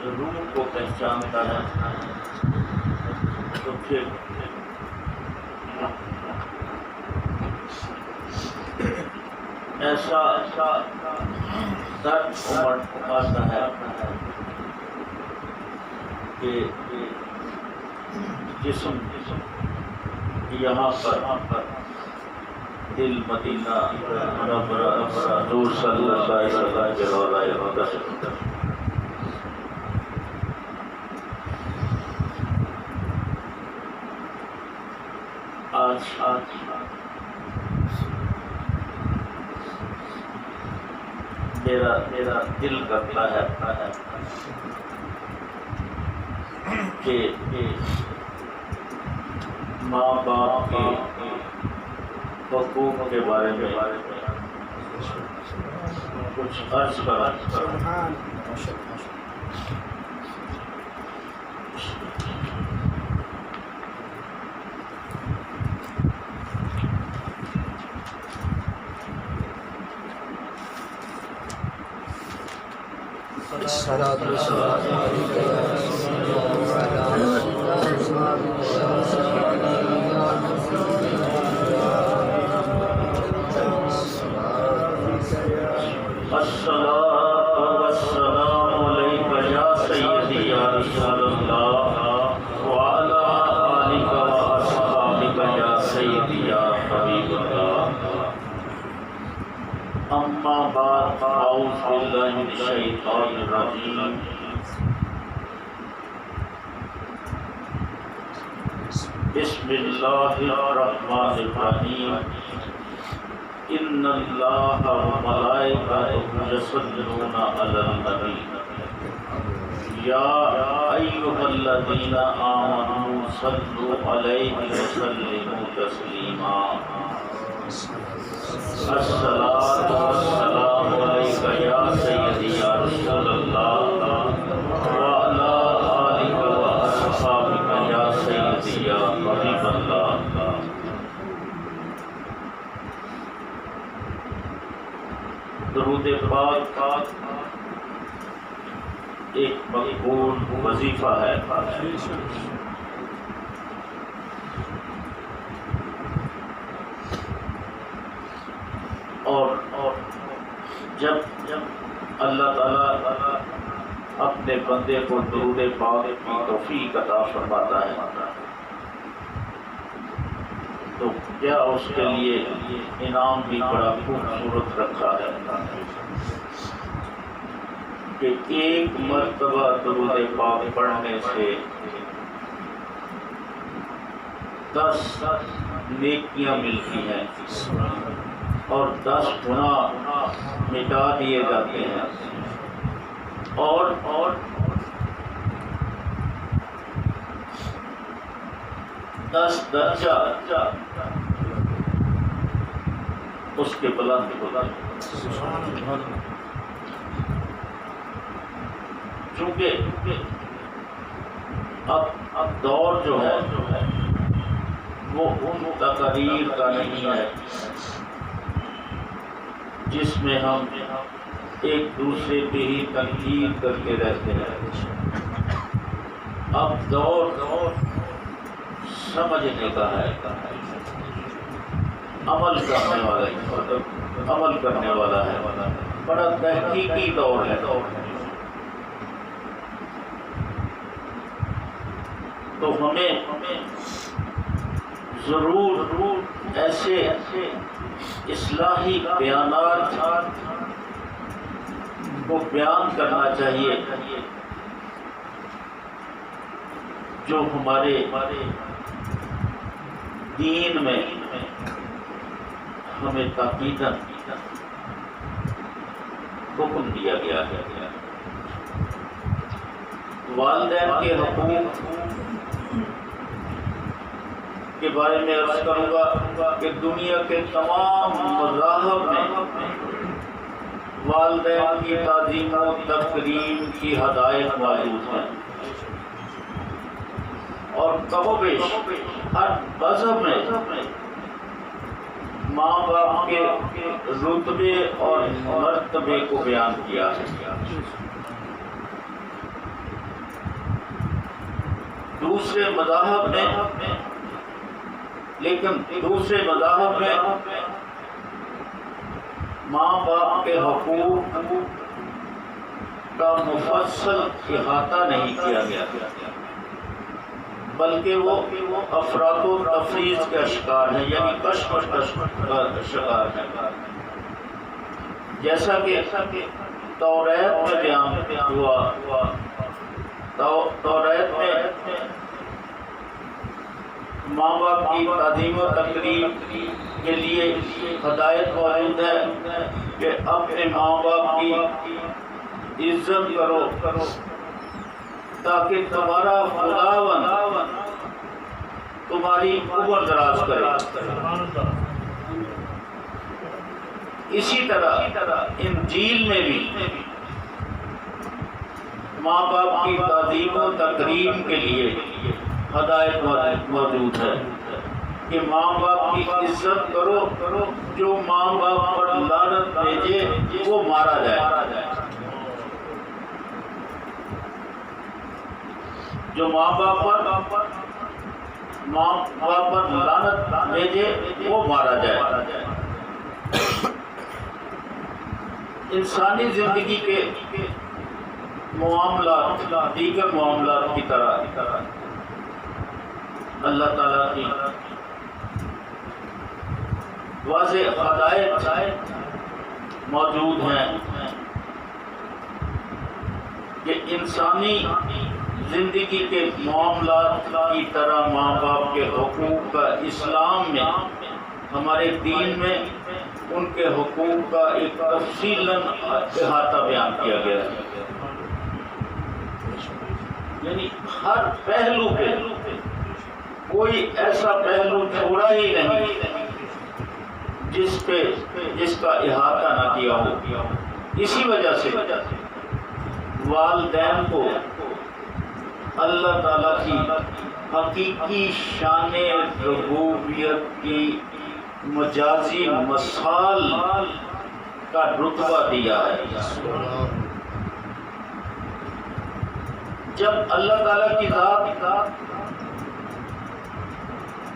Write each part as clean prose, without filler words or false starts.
روح کو پہچانتا ہے تو پھر ایسا درد آتا ہے کہ جسم یہاں پر دل مدینہ نور صلی اللہ علیہ وسلم کے روضہ اقدس آج میرا دل کرتا ہے کہ ماں باپ کے حقوق کے بارے میں کچھ عرض کرا. اما بعد اعوذ باللہ من الشیطان الرجیم بسم اللہ الرحمن الرحیم ان اللہ وملائکتہ یصلون علی النبی یا ایھا الذین آمنوا صلوا علیہ وسلموا تسلیما. الصلاۃ والسلام علیک یا سیدی یا رسول اللہ وعلی آلک واصحابک یا سیدی یا حبیب اللہ. درود پاک ایک مقبول وظیفہ ہے. اور جب اللہ تعالیٰ اپنے بندے کو درود پاک کی توفیق عطا فرماتا ہے تو کیا اس کے لیے انعام بھی بڑا خوبصورت رکھا ہے کہ ایک مرتبہ درود پاک پڑھنے سے 10 نیکیاں ملتی ہیں اور 10 گناہ مٹا دیے جاتے ہیں اور 10 درجہ اس کے بلند ہوتا ہے. چونکہ اب دور جو ہے وہ ان تقاریر کا نہیں ہے جس میں ہم ایک دوسرے پہ ہی تنقید کرتے رہتے ہیں. اب دور سمجھنے کا ہے, عمل کرنے والا ہے, بڑا تحقیقی دور ہے. تو ہمیں ضرور ایسے اصلاحی بیانات کو بیان کرنا چاہیے جو ہمارے دین میں ہمیں تاکیداً حکم دیا گیا ہے. والدین کے حقوق کے بارے میں عرض کروں گا کہ دنیا کے تمام مذاہب میں والدین کی تعظیم و تکریم کی ہدایت موجود ہے اور کم و بیش ہر مذہب میں ماں باپ کے رتبے اور مرتبے کو بیان کیا ہے. دوسرے مذاہب میں ماں باپ کے حقوق کا مفصل احاطہ نہیں کیا گیا، بلکہ وہ افراط و تفریط کا شکار ہے، یعنی کشمکش کا شکار ہے، جیسا کہ توریت میں بیان ہوا۔ توریت میں ماں باپ کی تعظیم و تقریب کے لیے ہدایت موجود ہے کہ اپنے ماں باپ کی عزت کرو تاکہ تمہارا خداوند تمہاری عمر دراز کرے۔ اسی طرح انجیل میں بھی ماں باپ کی تعظیم و تکریم کے لیے ہدایت موجود ہے کہ ماں باپ کی عزت کرو، جو ماں باپ پر لعنت بھیجے وہ مارا جائے، جو ماں باپ پر لعنت بھیجے وہ مارا جائے۔ انسانی زندگی کے معاملات دیگر معاملات کی طرح اللہ تعالیٰ کی واضح ہدایت موجود ہیں کہ انسانی زندگی کے معاملات کی طرح ماں باپ کے حقوق کا اسلام میں، ہمارے دین میں ان کے حقوق کا ایک تفصیلاً احاطہ بیان کیا گیا ہے، یعنی ہر پہلو پہ کوئی ایسا پہلو چھوڑا ہی نہیں جس کا احاطہ نہ کیا ہو۔ اسی وجہ سے والدین کو اللہ تعالیٰ کی حقیقی شان ربوبیت کی مجازی مثال کا رتبہ دیا ہے۔ جب اللہ تعالیٰ کی ذات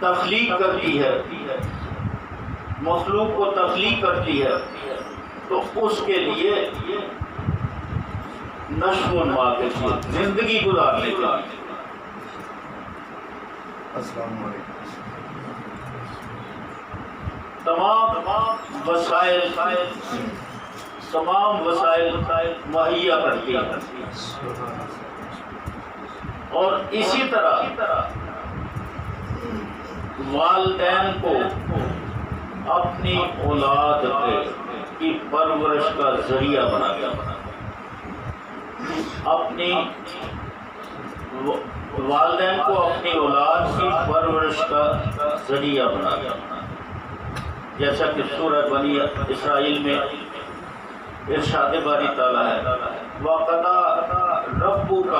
تخلیق کرتی ہے، مخلوق کو تخلیق کرتی ہے، تو اس کے لیے نشو و نما کے لیے زندگی گزارنے کے لیے السلام علیکم تمام وسائل مہیا کرتی ہے، اور اسی طرح والدین کو اپنی اولاد کی پرورش کا ذریعہ بنا دیا، اپنی والدین کو اپنی اولاد کی پرورش کا ذریعہ بنا دیا، جیسا کہ سورہ بنی اسرائیل میں ارشاد باری تعالیٰ ہے، وَقَضَىٰ رَبُّكَ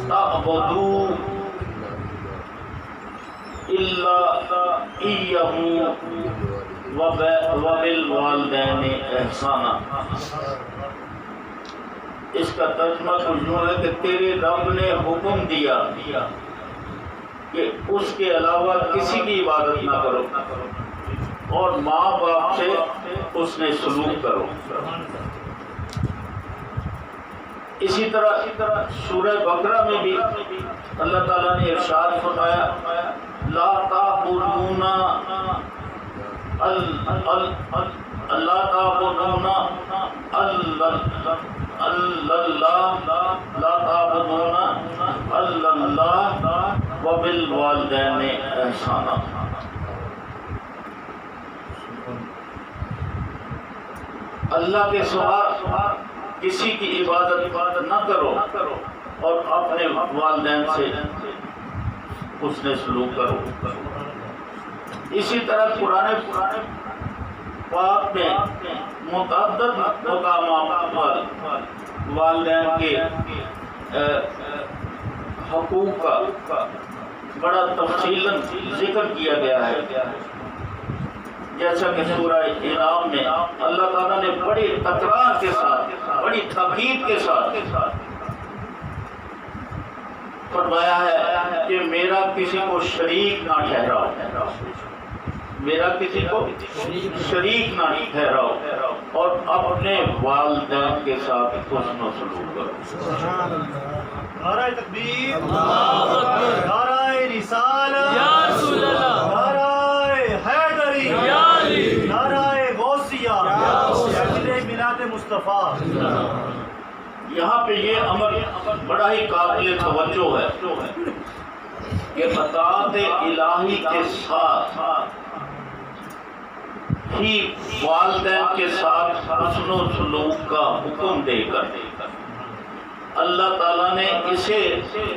تَعْبُدُوا إِلَّا إِيَّهُ وَبِالْوَالِدَيْنِ إِحْسَانًا۔ اس کا ترجمہ کچھ یوں ہے کہ تیرے رب نے حکم دیا کہ اس کے علاوہ کسی کی عبادت نہ کرو، اور ماں باپ سے اس نے سلوک کرو۔ اسی طرح سورہ بقرہ میں بھی اللہ تعالیٰ نے ارشاد فرمایا، لا تعبدون اللہ وبالوالدین احسانا۔ اللہ کے سوا کسی کی عبادت نہ کرو، اور اپنے والدین سے حسن سلوک کرو۔ اسی طرح قرآن پاک میں متعدد مقامات پر والدین کے حقوق کا بڑا تفصیلاً ذکر کیا گیا ہے، جیسا کہ سورہ انعام میں اللہ تعالیٰ نے بڑی تکرار کے ساتھ، بڑی تاکید کے ساتھ فرمایا ہے کہ میرا کسی کو شریک نہ ٹھہراؤ، میرا کسی کو شریک نہ ٹھہراؤ، اور اپنے والدین کے ساتھ حسن و سلوک کرو۔ سبحان اللہ۔ نعرہ تکبیر، نعرہ رسالت، یا رسول اللہ، نعرہ حیدری، یا علی، نعرہ غوثیہ، شکل ملاد مصطفیٰ۔ یہاں پہ یہ امر بڑا ہی قابل توجہ ہے کہ اطاعت الہی کے ساتھ ہی والدین کے ساتھ حسن و سلوک کا حکم دے کر اللہ تعالیٰ نے اسے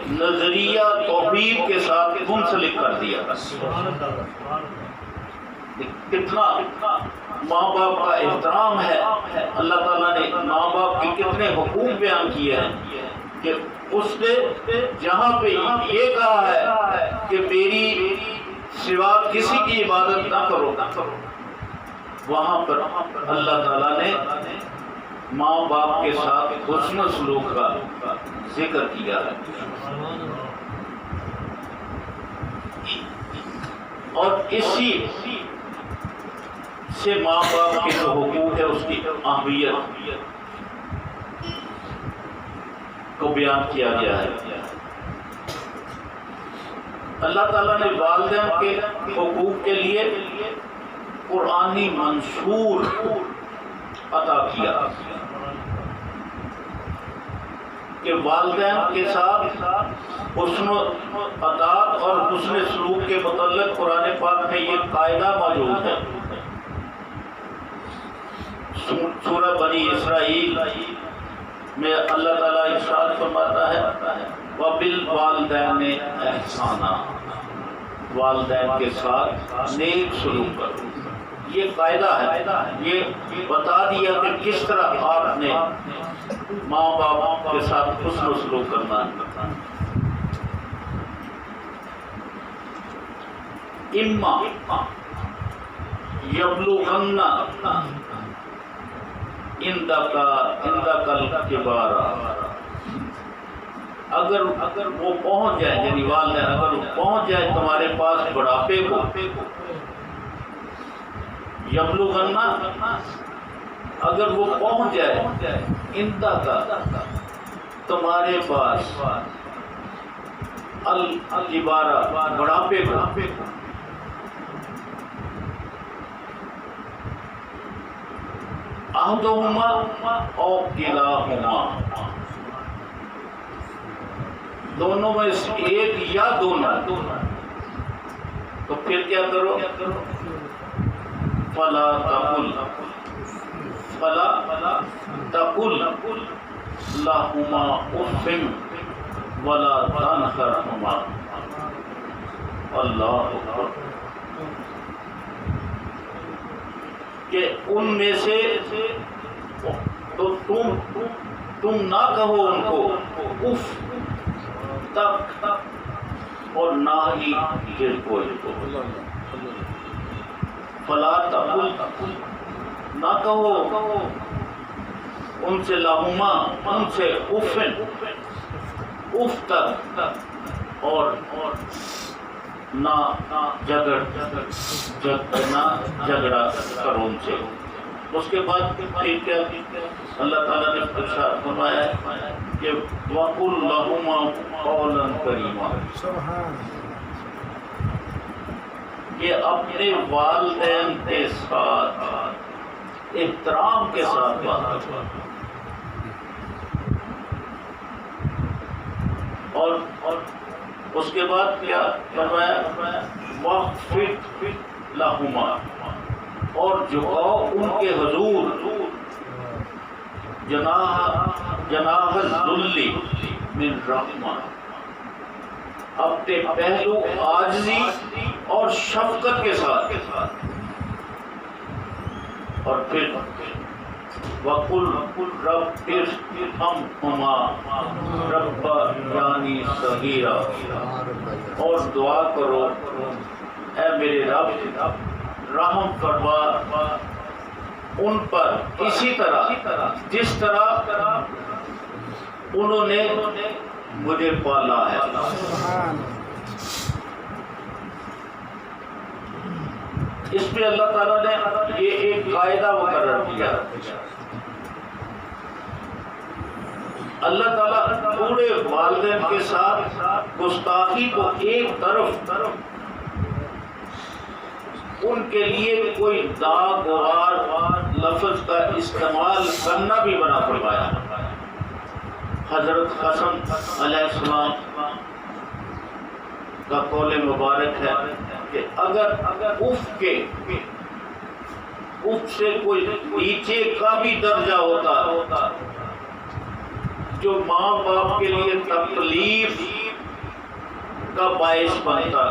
نظریہ توحید کے ساتھ منسلک کر دیا۔ کتنا ماں باپ کا احترام ہے، اللہ تعالیٰ نے ماں باپ کے کتنے حقوق بیان کیے ہیں کہ اس نے جہاں پہ یہ کہا ہے کہ میری سوا کسی کی عبادت نہ کرو، وہاں پر اللہ تعالیٰ نے ماں باپ کے ساتھ حسن و سلوک کا ذکر کیا ہے، اور اسی سے ماں باپ کے جو حقوق ہے اس کی اہمیت کو بیان کیا گیا ہے۔ اللہ تعالیٰ نے والدین کے حقوق کے لیے قرآنی منشور عطا کیا کہ والدین کے ساتھ حسن و اطاعت اور حسن سلوک کے متعلق قرآن پاک میں یہ قاعدہ موجود ہے۔ سورہ بنی اسرائیل میں اللہ تعالیٰ ارشاد فرماتا ہے وَبِالْوَالِدَيْنِ احسانا، والدین کے ساتھ نیک سلوک کرو۔ یہ قاعدہ ہے، یہ بتا دیا کہ کس طرح آپ نے ماں باپ کے ساتھ حسن و سلوک کرنا ہے۔ اما یبلغن عندک الکبار، اگر وہ پہنچ جائے، یعنی والدین اگر پہنچ جائے تمہارے پاس بڑھاپے کو، یبلغن اگر وہ پہنچ جائے عندک تمہارے پاس الکبار بڑھاپے کو، احدہما او کلاہما، دونوں میں سے ایک یا دونوں، تو پھر کیا کرو؟ فلا تقل لہما اف ولا تنہرہما۔ اللہ اکبر۔ کہ ان میں سے تو تم نہ کہو ان کو اف تک، اور نہ ہی دل کو فلا تقل، نہ کہو ان سے لہما، ان سے افن، اف تک، اور نہ جھگڑا کرو ان سے۔ اس کے بعد پھر کیا اللہ تعالیٰ نے ارشاد فرمایا ہے کہ وَقُلْ لَهُمَا قَوْلًا كَرِيمًا، یہ اپنے والدین کے ساتھ احترام کے ساتھ بات کرو، اور اس کے بعد کیا فرمایا؟ وَخْفِضْ لَهُمَا، اور جھکاؤ ان کے حضور جناح الذل من رحمہ، اپنے پہلو عاجزی اور شفقت کے ساتھ، اور پھر وَقُلْ رَبِّ ارْحَمْهُمَا رَبَّيَانِي صَغِيرًا، اور دعا کرو اے میرے رب رحم فرما ان پر اسی طرح جس طرح انہوں نے مجھے پالا ہے۔ اس پہ اللہ تعالیٰ نے یہ ایک قاعدہ مقرر کیا۔ اللہ تعالیٰ پورے والدین کے ساتھ گستاخی کو ایک طرف، ان کے لیے کوئی ناگوار لفظ کا استعمال کرنا بھی منع فرمایا۔ حضرت حسن علیہ السلام کا قول مبارک ہے کہ اگر اف سے کوئی نیچے کا بھی درجہ ہوتا جو ماں باپ کے لیے تکلیف کا باعث بنتا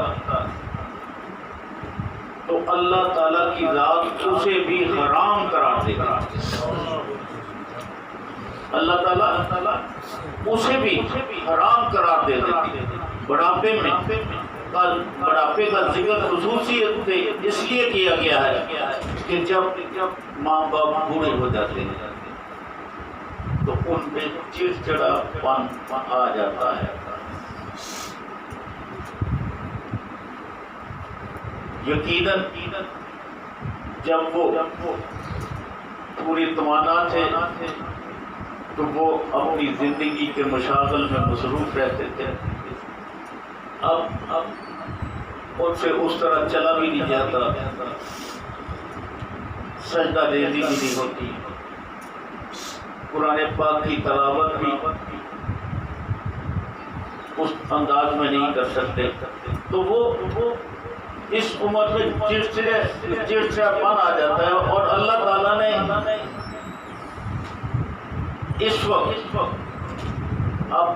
تو اللہ تعالیٰ کی ذات اسے بھی حرام قرار دے گا۔ اللہ تعالیٰ اسے بھی حرام قرار دے دیتی۔ بڑھاپے میں بڑھاپے کا ذکر خصوصیت اس لیے کیا گیا ہے کہ جب ماں باپ بوڑھے ہو جاتے ہیں تو ان پہ چڑچڑا پن آ جاتا ہے۔ یقیناً جب وہ پوری توانا تھے تو وہ اپنی زندگی کے مشاغل میں مصروف رہتے تھے۔ اب ان سے اس طرح چلا بھی نہیں جاتا، سجدہ ریزی بھی نہیں ہوتی، قرآن پاک کی تلاوت بھی اس انداز میں نہیں کر سکتے، تو وہ اس عمر میں چڑچڑاپن آ جاتا ہے۔ اور اللہ تعالیٰ نے اس وقت اب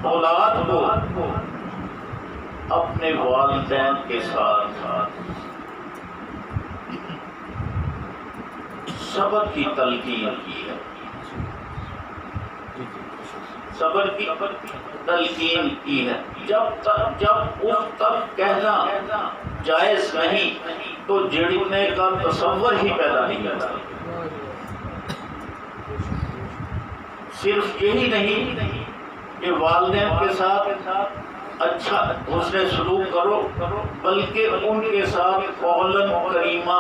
اولاد کو اپنے والدین کے ساتھ صبر کی تلقین کی ہے، صبر کی تلقین کی ہے۔ جب اس تک کہنا جائز نہیں تو جڑنے کا تصور ہی پیدا نہیں ہوتا۔ صرف یہی نہیں کہ والدین کے ساتھ اچھا حسن سلوک کرو، بلکہ ان کے ساتھ قولاً کریمہ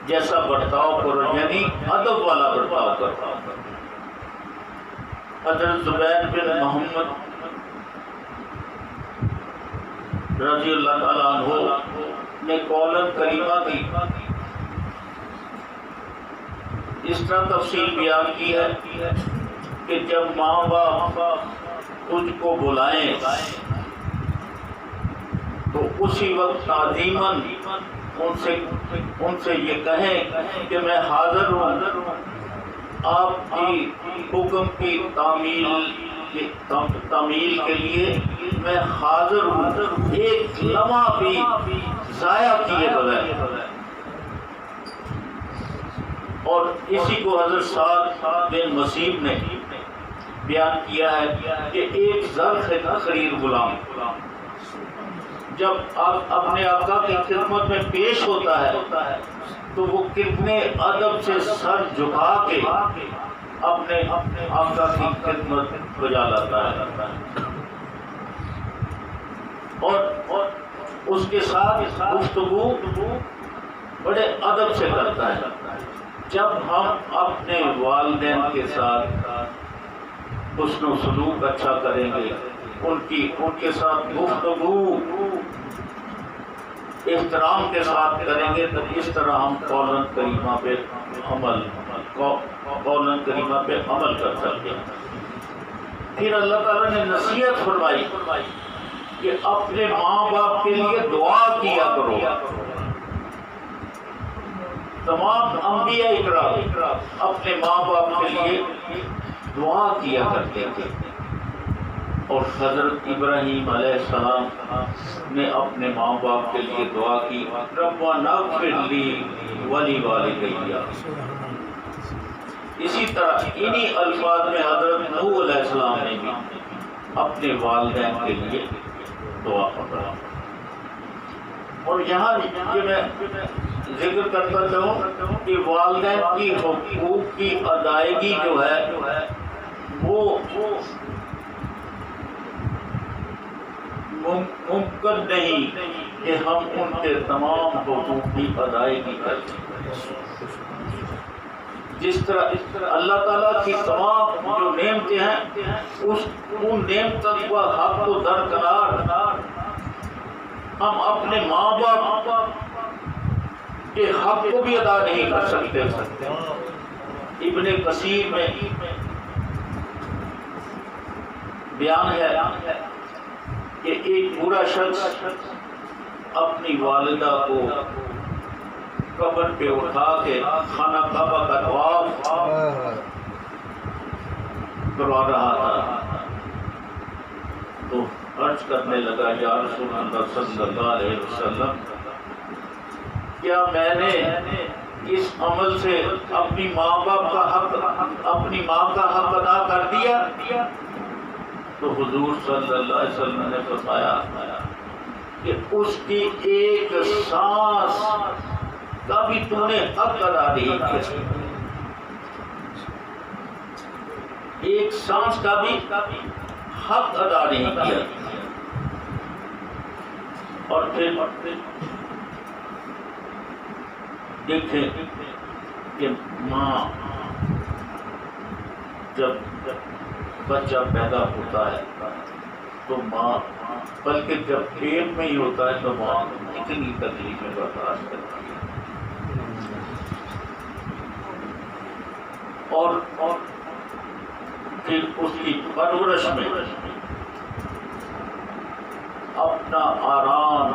جیسا برتاؤ کرو، یعنی ادب والا برتاؤ کرو۔ حضرت زبیر بن محمد رضی اللہ تعالیٰ عنہ نے قولاً کریمہ کی اس طرح تفصیل بیان کی ہے کہ جب ماں باپ تجھ کو بلائیں تو اسی وقت تعظیماً ان سے یہ کہیں کہ میں حاضر ہوں، آپ کی حکم کی تعمیل کے لیے میں حاضر ہوں، ایک لمحہ بھی ضائع کیے بغیر۔ اور اسی کو حضرت سعد بن مسیب نے بیان کیا ہے کہ ایک زر خرید غلام جب آپ اپنے آقا کی خدمت میں پیش ہوتا ہے تو وہ کتنے ادب سے سر جھکا کے اپنے آقا کی خدمت بجا لاتا ہے، اور اس کے ساتھ گفتگو بڑے ادب سے کرتا ہے۔ جب ہم اپنے والدین کے ساتھ حسن و سلوک اچھا کریں گے، ان کے ساتھ گفتگو احترام کے ساتھ کریں گے، تو اس طرح ہم قولاً کریمہ پہ عمل کر سکتے ہیں۔ پھر اللہ تعالیٰ نے نصیحت فرمائی کہ اپنے ماں باپ کے لیے دعا کیا کرو۔ تمام انبیاء اکرام اپنے ماں باپ کے لیے دعا کیا کرتے تھے، اور حضرت ابراہیم علیہ السلام نے اپنے ماں باپ کے لیے دعا کی، ربنا اغفر لی ولوالدی۔ اسی طرح انہی الفاظ میں حضرت نوح علیہ السلام نے بھی اپنے والدین کے لیے دعا پڑھا۔ اور یہاں یہ میں ذکر کرتا چاہوں کہ والدین کی حقوق کی ادائیگی جو ہے وہ ممکن نہیں کہ ہم ان کے تمام حقوق کی ادائیگی کریں. جس طرح اللہ تعالیٰ کی تمام جو نعمتیں ہیں ان نعمتوں کا حق و درکنار ہم اپنے ماں باپ کے حق کو بھی ادا نہیں کر سکتے. ابن کثیر میں بیان ہے کہ ایک برا شخص اپنی والدہ کو قبر پہ اٹھا کے خانہ کعبہ کا طواف کروا رہا تھا تو عرض کرنے لگا یا رسول اللہ صلی اللہ علیہ وسلم کیا میں نے اس عمل سے اپنی ماں باپ کا حق اپنی ماں کا حق ادا کر دیا؟ تو حضور صلی اللہ علیہ وسلم نے فرمایا کہ اس کی ایک سانس کا بھی تو نے حق ادا نہیں کیا. ایک سانس کا بھی حق ادا نہیں کیا. اور پھر دیکھیں کہ ماں جب بچہ پیدا ہوتا ہے تو ماں بلکہ جب پیٹ میں ہی ہوتا ہے تو ماں اتنی تکلیفیں برداشت کرتی ہے اور پھر اس کی پرورش میں اپنا آرام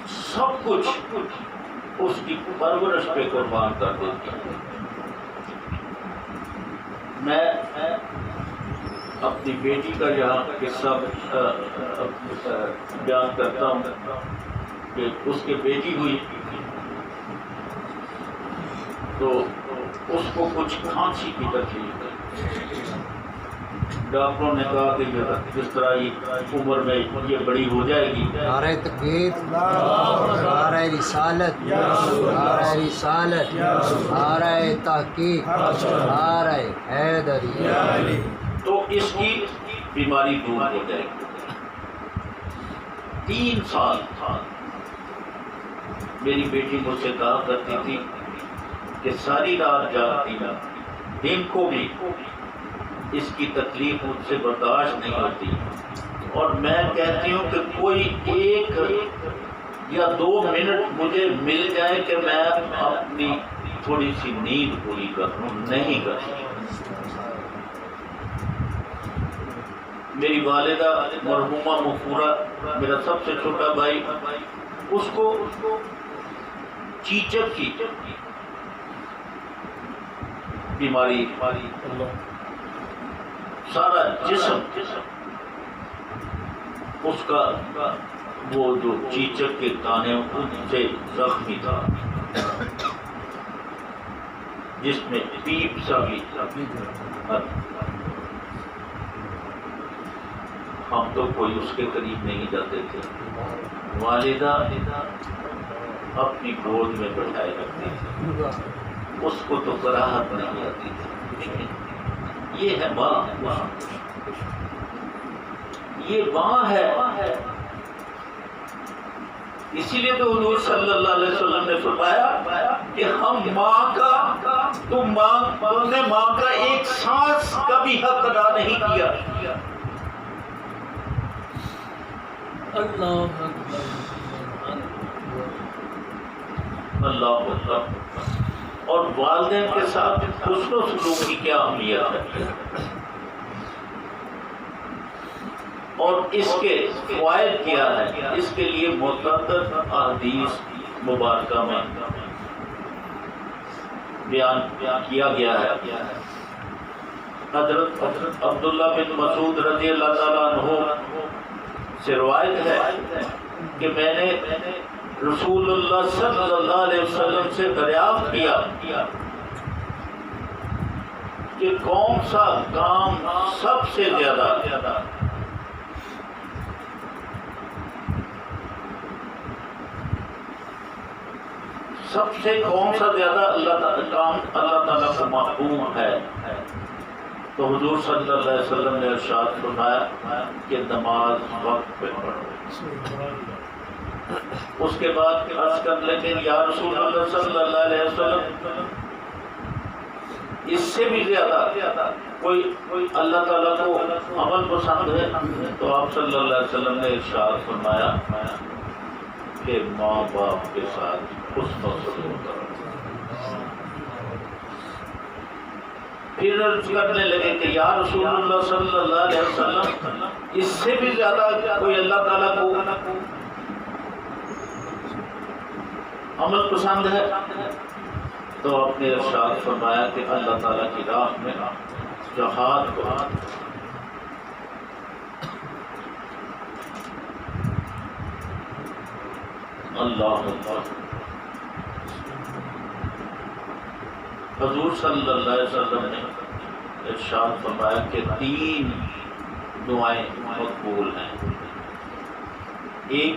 سب کچھ اس کی پرورش پہ قربان کر دیتی ہے. میں اپنی بیٹی کا یہاں قصہ بیان کرتا ہوں کہ اس کی بیٹی ہوئی تو اس کو کچھ کھانسی کی تکلیف ہے. ڈاکٹروں نے کہا کہ جس طرح عمر میں یہ بڑی ہو جائے گی. نعرہ تکبیر، نعرہ رسالت، نعرہ رسالت، نعرہ تحقیق، نعرہ حیدری. تو اس کی بیماری دور ہو جائے گی. 3 سال میری بیٹی مجھ سے کہا کرتی تھی کہ ساری رات جاگتی ہے، دن کو بھی اس کی تکلیف مجھ سے برداشت نہیں ہوتی. اور میں کہتی ہوں کہ کوئی 1 یا 2 منٹ مجھے مل جائے کہ میں اپنی تھوڑی سی نیند پوری کروں، نہیں کرتی. میری والدہ مرحومہ مغفورہ، میرا سب سے چھوٹا بھائی، اس کو چیچک کی بیماری، سارا جسم اس کا وہ جو چیچک کے دانے ان سے زخمی تھا، جس میں پیپ سا بھی. ہم تو کوئی اس کے قریب نہیں جاتے تھے. والدہ اپنی گود میں بٹھائے رکھتی تھی، اس کو تو کراہت نہیں آتی تھی. یہ ہے ماں، یہ ماں ہے. اسی لیے تو حضور صلی اللہ علیہ وسلم نے فرمایا کہ ہم ماں کا تم نے ماں کا ایک سانس کا بھی حق ادا نہیں کیا. اللہ اکبر. اور والدین کے ساتھ حسن و سلوک کی کیا اہمیت ہے، اور اس کے فوائد کیا ہے. اس کے لیے متعدد احادیث مبارکہ میں بیان کیا گیا ہے. حضرت عبداللہ بن مسعود رضی اللہ تعالیٰ عنہ سے روایت ہے کہ میں نے رسول اللہ صلی اللہ علیہ وسلم سے دریافت کیا کہ کون سا کام سب سے زیادہ کون سا زیادہ اللہ تعالیٰ کو محبوب ہے. تو حضور صلی اللہ علیہ وسلم نے ارشاد فرمایا کہ نماز وقت پہ پڑھو۔ اس کے بعد عرض کرنے لگے یا رسول اللہ صلی اللہ علیہ وسلم اس سے بھی زیادہ کوئی اللہ تعالیٰ کو عمل پسند ہے؟ تو آپ صلی اللہ علیہ وسلم نے ارشاد فرمایا کہ ماں باپ کے ساتھ حسن سلوک کرو۔ پھر عرض کرنے لگے کہ یا رسول اللہ صلی اللہ علیہ وسلم اس سے بھی زیادہ کوئی اللہ تعالیٰ کو عمل پسند ہے؟ تو آپ نے ارشاد فرمایا کہ اللہ تعالیٰ کی راہ میں جہاد کرو۔ اللہ اکبر۔ حضور صلی اللہ علیہ وسلم نے ارشاد فرمایا کہ 3 دعائیں مقبول ہیں۔ ایک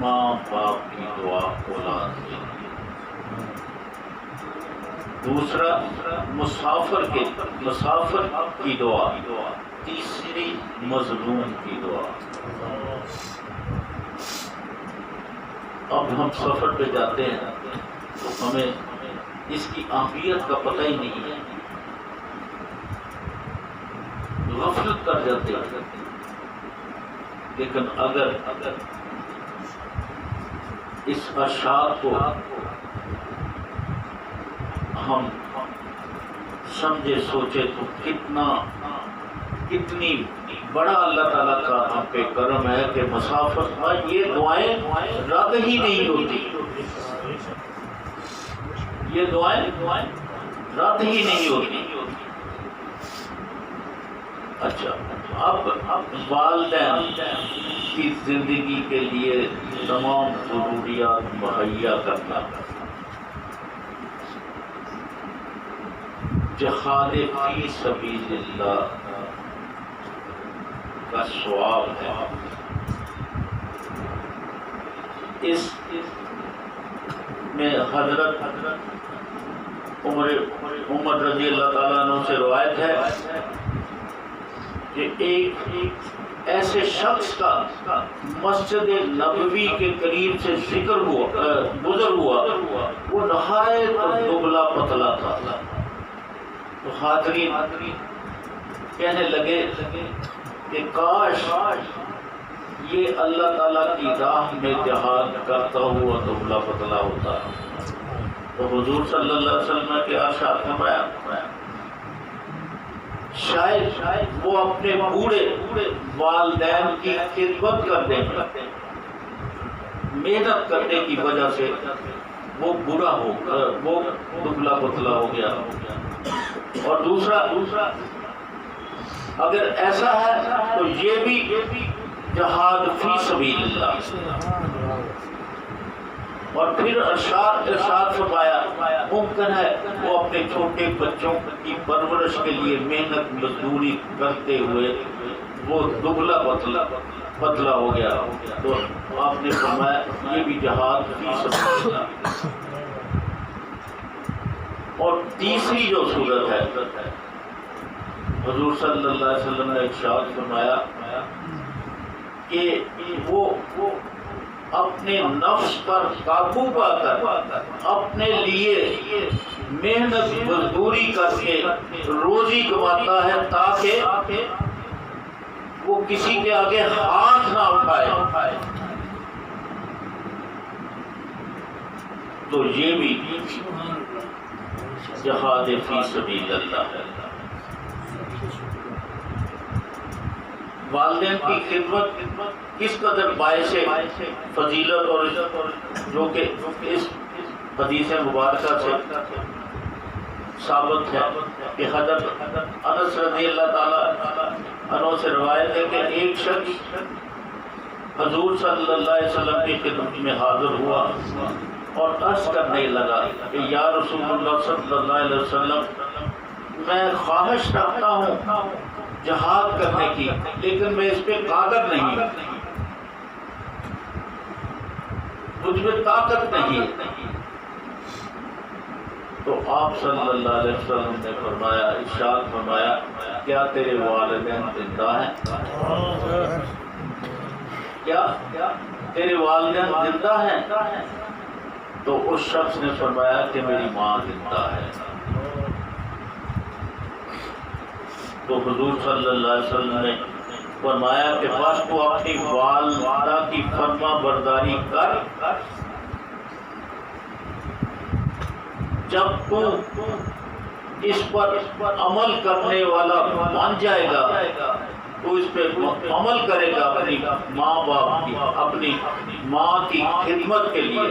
ماں باپ کی دعا اولاد کی، دوسرا مسافر کی دعا، تیسری مظلوم کی دعا۔ اب ہم سفر پہ جاتے ہیں تو ہمیں اس کی اہمیت کا پتہ ہی نہیں ہے، غفلت کر جاتے ہیں۔ لیکن اگر اس ارشاد کو ہم سمجھے سوچے تو کتنی بڑا اللہ تعالیٰ کا ہم پہ کرم ہے کہ مسافر یہ دعائیں رد ہی نہیں ہوتی، یہ دعائیں رد ہی نہیں ہوتی۔ اچھا، اب والدین کی زندگی کے لیے تمام ضروریات مہیا کرنا، جہاد فی سبیل اللہ کا ثواب ہے۔ اس میں حضرت عمر رضی اللہ تعالیٰ عنہ سے روایت ہے کہ ایک ایسے شخص کا مسجد نبوی کے قریب سے گزر ہوا، وہ نہایت دبلا پتلا تھا۔ تو حاضرین کہنے لگے کہ کاش یہ اللہ تعالیٰ کی راہ میں جہاد کرتا ہوا دبلا پتلا ہوتا۔ تو حضور صلی اللہ علیہ وسلم کے ارشاد فرمایا شاید وہ اپنے بوڑھے والدین کی خدمت کرنے میں محنت کرنے کی وجہ سے وہ بوڑھا ہو کر وہ دبلا پتلا ہو گیا۔ اور دوسرا اگر ایسا ہے تو یہ بھی جہاد فی سبیل اللہ۔ اور پھر ارشاد فرمایا ممکن ہے وہ اپنے چھوٹے بچوں کی پرورش کے لیے محنت مزدوری کرتے ہوئے وہ دبلا پتلا ہو گیا، تو آپ نے فرمایا یہ بھی جہاد فی سبیل اللہ۔ اور تیسری جو صورت ہے حضور صلی اللہ علیہ وسلم نے ارشاد فرمایا کہ وہ اپنے نفس پر قابو پا کر اپنے لیے محنت مزدوری کر کے روزی کماتا ہے تاکہ وہ کسی کے آگے ہاتھ نہ اٹھائے۔ تو یہ بھی جہاد فی سبیل اللہ ہے۔ والدین کی خدمت کس قدر باعث فضیلت اور جو کہ اس حدیث مبارکہ سے ثابت ہے کہ حضرت انس رضی اللہ تعالیٰ عنہ سے روایت ہے کہ ایک شخص حضور صلی اللہ علیہ وسلم کی خدمت میں حاضر ہوا اور عرض کرنے لگا کہ یا رسول اللہ صلی اللہ علیہ وسلم میں خواہش رکھتا ہوں جہاد کرنے کی، لیکن میں اس پہ قادر نہیں، مجھ میں طاقت نہیں۔ تو آپ صلی اللہ علیہ وسلم نے فرمایا، ارشاد فرمایا، کیا تیرے والدین زندہ ہیں؟ کیا تیرے والدین زندہ ہیں؟ تو اس شخص نے فرمایا کہ میری ماں زندہ ہے۔ تو حضور صلی اللہ علیہ وسلم نے فرمایا کہ بس تو اپنی والدہ کی فرما برداری کر، جب تو اس پر عمل کرنے والا بن جائے گا تو اس پہ عمل کرے گا اپنی ماں باپ کی، اپنی ماں کی خدمت کے لیے،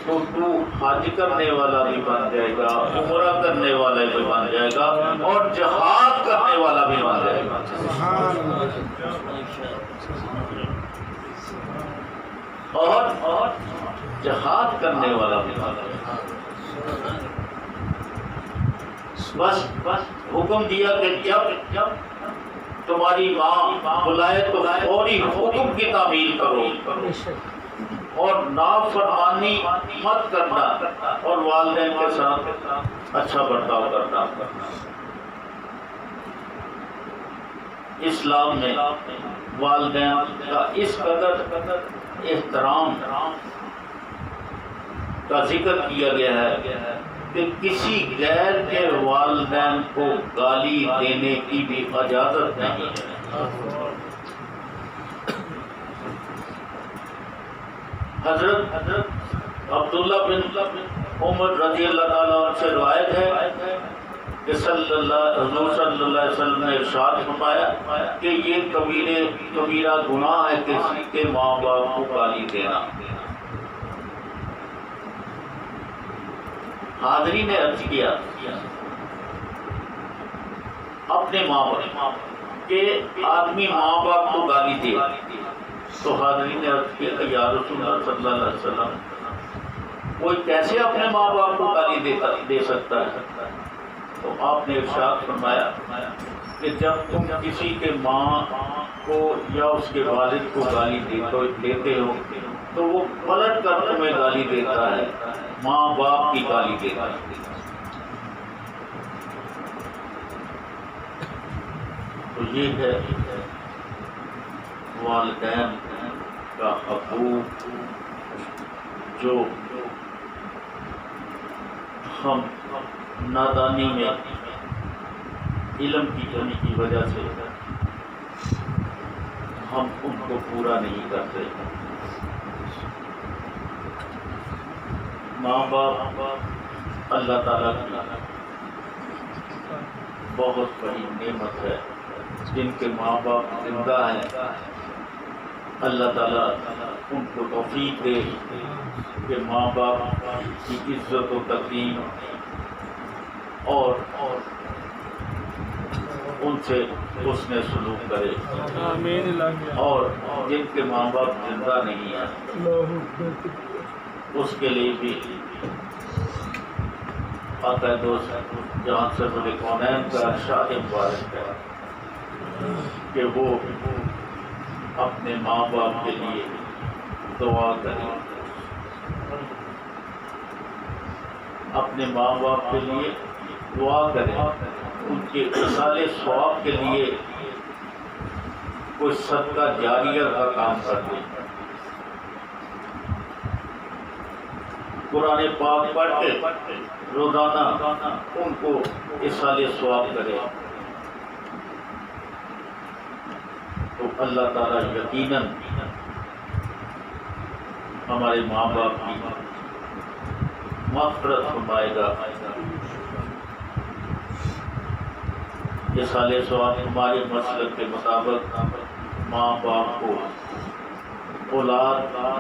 تو تو حج کرنے والا بھی بن جائے گا، عمرہ کرنے والا بھی بن جائے گا، اور جہاد کرنے والا بھی بن جائے گا۔ اور جہاد کرنے والا بھی بن جائے گا۔ بس حکم دیا کہ جب تمہاری ماں بلائے تو فوری حکم کی تعمیل کرو، اور نافرمانی مت کرنا، اور والدین کے ساتھ اچھا برتاؤ کرنا۔ اسلام میں والدین کا اس قدر احترام کا ذکر کیا گیا ہے کہ کسی غیر کے والدین کو گالی دینے کی بھی اجازت نہیں ہے۔ حضرت عبداللہ بن عمر رضی اللہ تعالیٰ عنہ سے روایت ہے کہ حضور صلی اللہ علیہ وسلم نے ارشاد فرمایا کہ یہ کبیرہ گناہ ہے کسی کے ماں باپ کو گالی دینا۔ حاضرین نے عرض کیا اپنے ماں باپ کہ آدمی ماں باپ کو گالی دے، تو حاضرین نے عرض کیا کہ یا رسول اللہ صلی اللہ علیہ وسلم، کوئی کیسے اپنے ماں باپ کو گالی دے سکتا ہے؟ تو آپ نے ارشاد فرمایا کہ جب تم کسی کے ماں کو یا اس کے والد کو گالی دیتے ہو تو وہ پلٹ کر تمہیں گالی دیتا ہے، ماں باپ کی گالی دیتا ہے۔ تو یہ ہے والدین کا حقوق جو ہم نادانی میں، علم کی کمی کی وجہ سے ہم ان کو پورا نہیں کرتے۔ ماں باپ اللہ تعالیٰ کی بہت بڑی نعمت ہے۔ جن کے ماں باپ زندہ ہیں اللہ تعالیٰ ان کو توفیق دے کہ ماں باپ کی عزت و تقدیم اور ان سے حسن سلوک کرے، اور جن کے ماں باپ زندہ نہیں ہیں اس کے لیے بھی آقا دوست جہاں سے بڑے کونین کا ارشاد مبارک ہے کہ وہ اپنے ماں باپ کے لیے دعا کریں، اپنے ماں باپ کے لیے دعا کریں، ان کے ایصال ثواب کے لیے کوئی صدقہ جاریہ کا کام کر دیں، قرآن پاک پڑھ کے روزانہ ان کو ایصال ثواب کرے، تو اللہ تعالیٰ یقیناً ہمارے ماں باپ کی مغفرت فرمائے گا۔ ایصال ثواب ہمارے مسلک کے مطابق ماں باپ کو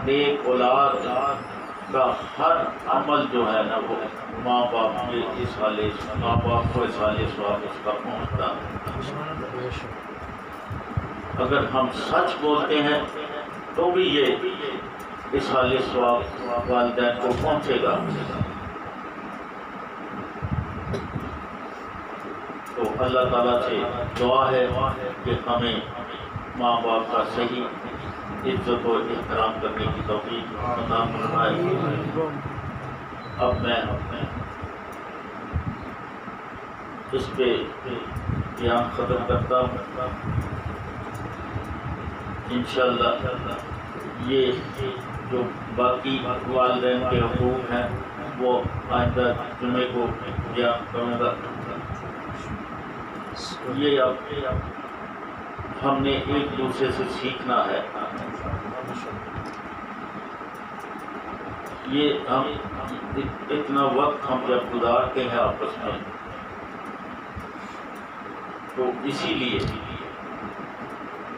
نیک اولاد کا ہر عمل جو ہے نا وہ ماں باپ کو ایصال ثواب اس کا پہنچتا ہے۔ اگر ہم سچ بولتے ہیں تو بھی یہ ایصال ثواب والدین کو پہنچے گا۔ تو اللہ تعالیٰ سے دعا ہے کہ ہمیں ماں باپ کا صحیح عزت و احترام کرنے کی توفیق عطا فرمائے۔ اب میں اس پہ یہاں ختم کرتا ہوں۔ انشاءاللہ یہ جو باقی والدین کے حقوق ہیں وہ آئندہ جمعے کو بیان کروں گا۔ یہ اب ہم نے ایک دوسرے سے سیکھنا ہے۔ یہ ہم اتنا وقت ہم جب گزارتے ہیں آپس میں تو اسی لیے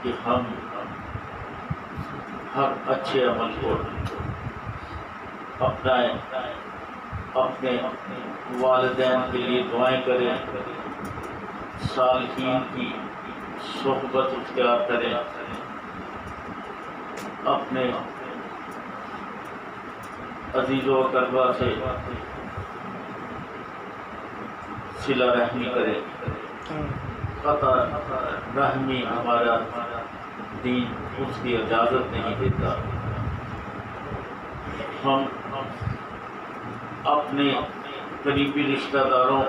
کہ ہم ہر اچھے عمل کو اپنائیں، اپنے والدین کے لیے دعائیں کریں، صالحین کی صحبت اختیار کریں، اپنے عزیز و اقربا سے صلہ رحمی کریں۔ قطع رحمی ہمارا دین اس کی اجازت نہیں دیتا۔ ہم اپنے قریبی رشتہ داروں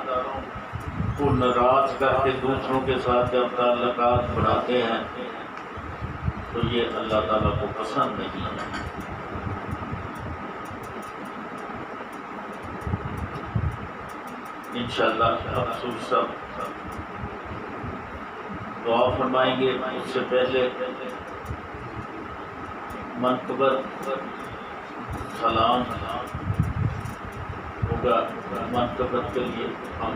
کو ناراض کر کے دوسروں کے ساتھ جب تعلقات بڑھاتے ہیں تو یہ اللہ تعالیٰ کو پسند نہیں ہے۔ انشاءاللہ افسوس صاحب دعا فرمائیں گے۔ اس سے پہلے منقبت سلام ہوگا۔ منقبت کے لیے ہم